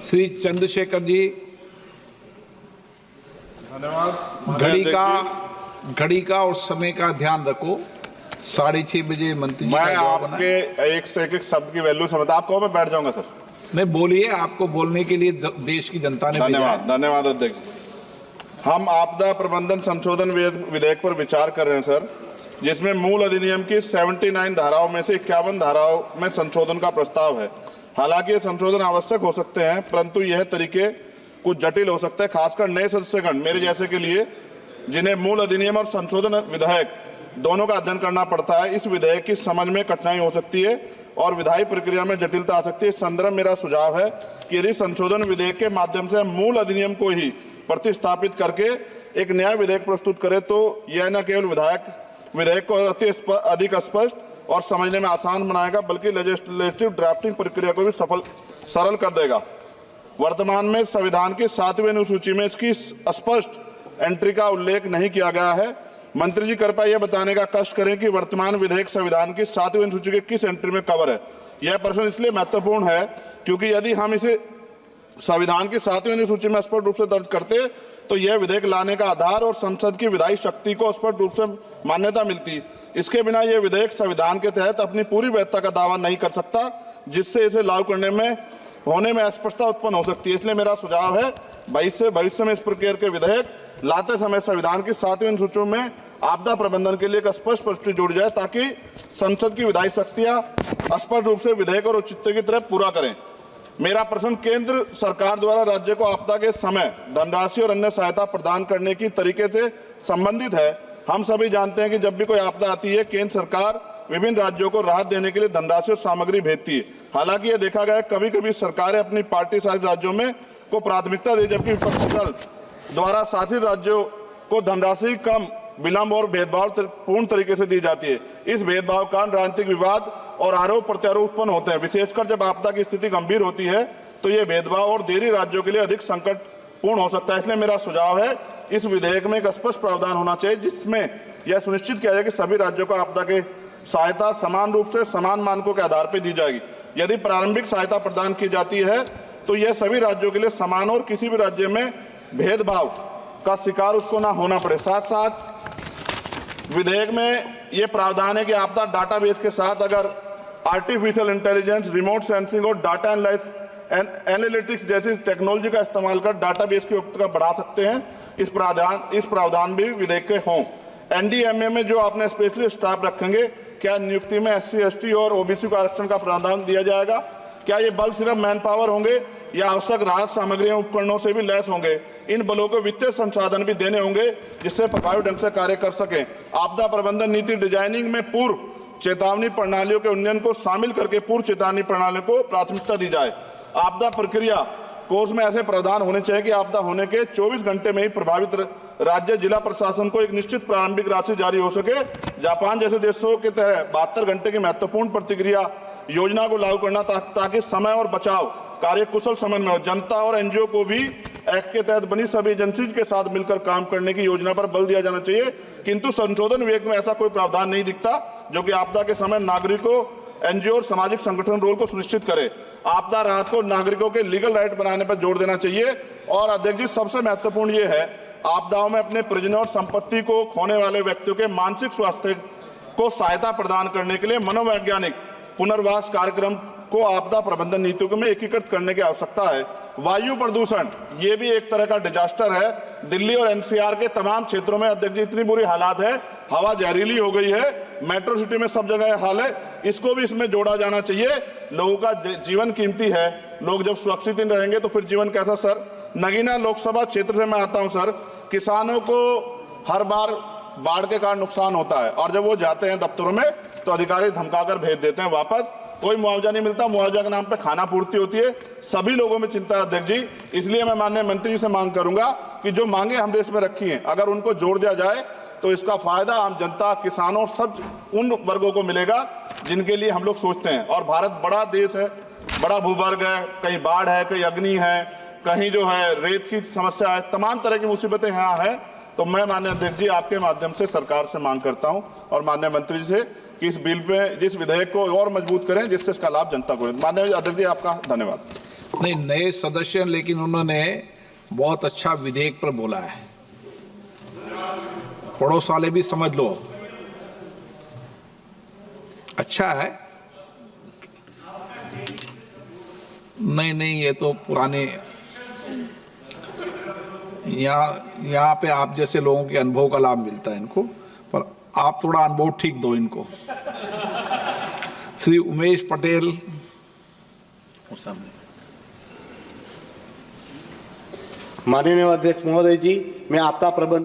श्री चंद्रशेखर जी, धन्यवाद। घड़ी का और समय का ध्यान रखो। 6:30 बजे मंत्री जी मैं का जवाब आना है। आपके एक से एक शब्द की वैल्यू समझता, आप कहो मैं बैठ जाऊंगा सर। नहीं, बोलिए, आपको बोलने के लिए देश की जनता ने भेजा है। धन्यवाद, धन्यवाद अध्यक्ष। हम आपदा प्रबंधन संशोधन विधेयक पर विचार कर रहे हैं सर, जिसमें मूल अधिनियम की 79 धाराओं में से 51 धाराओं में संशोधन का प्रस्ताव है। हालांकि ये संशोधन आवश्यक हो सकते हैं, परंतु यह तरीके कुछ जटिल हो सकते हैं, खासकर नए सदस्यगण मेरे जैसे के लिए, जिन्हें मूल अधिनियम और संशोधन विधेयक दोनों का अध्ययन करना पड़ता है। इस विधेयक की समझ में कठिनाई हो सकती है और विधायी प्रक्रिया में जटिलता आ सकती है। इस संदर्भ में मेरा सुझाव है कि यदि संशोधन विधेयक के माध्यम से हम मूल अधिनियम को ही प्रतिस्थापित करके एक नया विधेयक प्रस्तुत करें, तो यह न केवल विधेयक को अधिक स्पष्ट और समझने में आसान बनाएगा, बल्कि लेजिस्लेटिव ड्राफ्टिंग प्रक्रिया को भी सरल कर देगा। वर्तमान में संविधान की 7वीं अनुसूची में इसकी स्पष्ट एंट्री का उल्लेख नहीं किया गया है। मंत्री जी कृपया यह बताने का कष्ट करें कि वर्तमान विधेयक संविधान की 7वीं अनुसूची के किस एंट्री में कवर है। यह प्रश्न इसलिए महत्वपूर्ण है क्योंकि यदि हम इसे संविधान की 7वीं अनुसूची में स्पष्ट रूप से दर्ज करते तो यह विधेयक लाने का आधार और संसद की विधायी शक्ति को स्पष्ट रूप से मान्यता मिलती। इसके बिना यह विधेयक संविधान के तहत अपनी पूरी वैधता का दावा नहीं कर सकता, जिससे इसे लागू करने में होने में अस्पष्टता उत्पन्न हो सकती है। इसलिए मेरा सुझाव है भविष्य में इस प्रकार के विधेयक लाते समय संविधान की 7वीं अनुसूची में आपदा प्रबंधन के लिए एक स्पष्ट प्रविष्टि जोड़ी जाए, ताकि संसद की विधायी शक्तियां स्पष्ट रूप से विधेयक और औचित्य की तरफ पूरा करें। मेरा प्रश्न केंद्र सरकार द्वारा राज्य को आपदा के समय धनराशि और अन्य सहायता प्रदान करने की तरीके से संबंधित है। हम सभी जानते हैं कि जब भी कोई आपदा आती है, केंद्र सरकार विभिन्न राज्यों को राहत देने के लिए धनराशि और सामग्री भेजती है। हालांकि यह देखा गया है कभी कभी सरकारें अपनी पार्टी शासित राज्यों में को प्राथमिकता दी, जबकि विपक्षी दल द्वारा शासित राज्यों को धनराशि कम, विलंब और भेदभाव पूर्ण तरीके से दी जाती है। इस भेदभाव का राजनीतिक विवाद और आरोप प्रत्यारोप उत्पन्न होते हैं। विशेषकर जब आपदा की स्थिति गंभीर होती है तो ये भेदभाव और देरी राज्यों के लिए अधिक संकटपूर्ण हो सकता है। इसलिए मेरा सुझाव है इस विधेयक में एक स्पष्ट प्रावधान होना चाहिए, जिसमें यह सुनिश्चित किया जाए कि सभी राज्यों को आपदा के सहायता समान रूप से समान मानकों के आधार पर दी जाएगी। यदि प्रारंभिक सहायता प्रदान की जाती है तो यह सभी राज्यों के लिए समान और किसी भी राज्य में भेदभाव का शिकार उसको ना होना पड़े। साथ साथ विधेयक में यह प्रावधान है कि आपदा डाटाबेस के साथ अगर आर्टिफिशियल इंटेलिजेंस, रिमोट सेंसिंग और डाटा एनालिटिक्स जैसी टेक्नोलॉजी का इस्तेमाल कर डाटाबेस की उपलब्धता बढ़ा सकते हैं। इस प्रावधान भी विधेयक के हों। एनडीएमए में जो आपने स्पेशली स्टाफ रखेंगे, क्या नियुक्ति में SC, ST और OBC को आरक्षण का प्रावधान दिया जाएगा? क्या ये बल सिर्फ मैन पावर होंगे या आवश्यक राहत सामग्रियों उपकरणों से भी लैस होंगे? इन बलों को वित्तीय संसाधन भी देने होंगे जिससे प्रभावी ढंग से कार्य कर सकें। आपदा प्रबंधन नीति डिजाइनिंग में पूर्व चेतावनी प्रणालियों के उन्नयन को शामिल करके पूर्व चेतावनी प्रणालियों को प्राथमिकता दी जाए। आपदा प्रक्रिया कोर्स में ऐसे प्रावधान होने चाहिए कि आपदा होने के 24 घंटे में ही प्रभावित राज्य जिला प्रशासन को एक निश्चित प्रारंभिक राशि जारी हो सके। जापान जैसे देशों के तहत 72 घंटे की महत्वपूर्ण प्रतिक्रिया योजना को लागू करना, ताकि समय और बचाव कार्य कुशल समन्वय हो। जनता और NGO को भी एक्ट के तहत बनी सभी एजेंसीज के साथ मिलकर काम करने की योजना पर बल दिया जाना चाहिए। किंतु संशोधन विधेयक में ऐसा कोई प्रावधान नहीं दिखता जो कि आपदा के समय नागरिकों, NGO और सामाजिक संगठन रोल को सुनिश्चित करे। आपदा राहत को नागरिकों के लीगल राइट बनाने पर जोर देना चाहिए। और अध्यक्ष जी, सबसे महत्वपूर्ण ये है, आपदाओं में अपने परिजनों और संपत्ति को खोने वाले व्यक्तियों के मानसिक स्वास्थ्य को सहायता प्रदान करने के लिए मनोवैज्ञानिक पुनर्वास कार्यक्रम को आपदा प्रबंधन नीतियों में एकीकृत करने की आवश्यकता है। वायु प्रदूषण ये भी एक तरह का डिजास्टर है। दिल्ली और NCR के तमाम क्षेत्रों में अध्यक्ष जी इतनी बुरी हालात है, हवा जहरीली हो गई है। मेट्रो सिटी में सब जगह हाल है, इसको भी इसमें जोड़ा जाना चाहिए। लोगों का जीवन कीमती है, लोग जब सुरक्षित नहीं रहेंगे तो फिर जीवन कैसा? सर, नगीना लोकसभा क्षेत्र से मैं आता हूं सर। किसानों को हर बार बाढ़ के कारण नुकसान होता है और जब वो जाते हैं दफ्तरों में तो अधिकारी धमकाकर भेज देते हैं वापस, कोई मुआवजा नहीं मिलता। मुआवजा के नाम पे खाना पूर्ति होती है। सभी लोगों में चिंता है अध्यक्ष जी। इसलिए मैं माननीय मंत्री जी से मांग करूंगा कि जो मांगे हम देश में रखी हैं, अगर उनको जोड़ दिया जाए तो इसका फायदा आम जनता, किसानों, सब उन वर्गों को मिलेगा जिनके लिए हम लोग सोचते हैं। और भारत बड़ा देश है, बड़ा भूभाग है, कहीं बाढ़ है, कहीं अग्नि है, कहीं जो है रेत की समस्या है, तमाम तरह की मुसीबतें यहाँ हैं। तो मैं माननीय अध्यक्ष जी आपके माध्यम से सरकार से मांग करता हूं और माननीय मंत्री जी से कि इस बिल पे, जिस विधेयक को और मजबूत करें जिससे इसका लाभ जनता को। माननीय अध्यक्ष जी आपका धन्यवाद। नहीं, नए सदस्य हैं, लेकिन उन्होंने बहुत अच्छा विधेयक पर बोला है। पड़ोस वाले भी समझ लो, अच्छा है। नहीं, ये तो पुराने, यहाँ पे आप जैसे लोगों के अनुभव का लाभ मिलता है इनको, पर आप थोड़ा अनुभव ठीक दो इनको। श्री उमेश पटेल और सामने से। माननीय अध्यक्ष महोदय जी, मैं आपदा प्रबंधन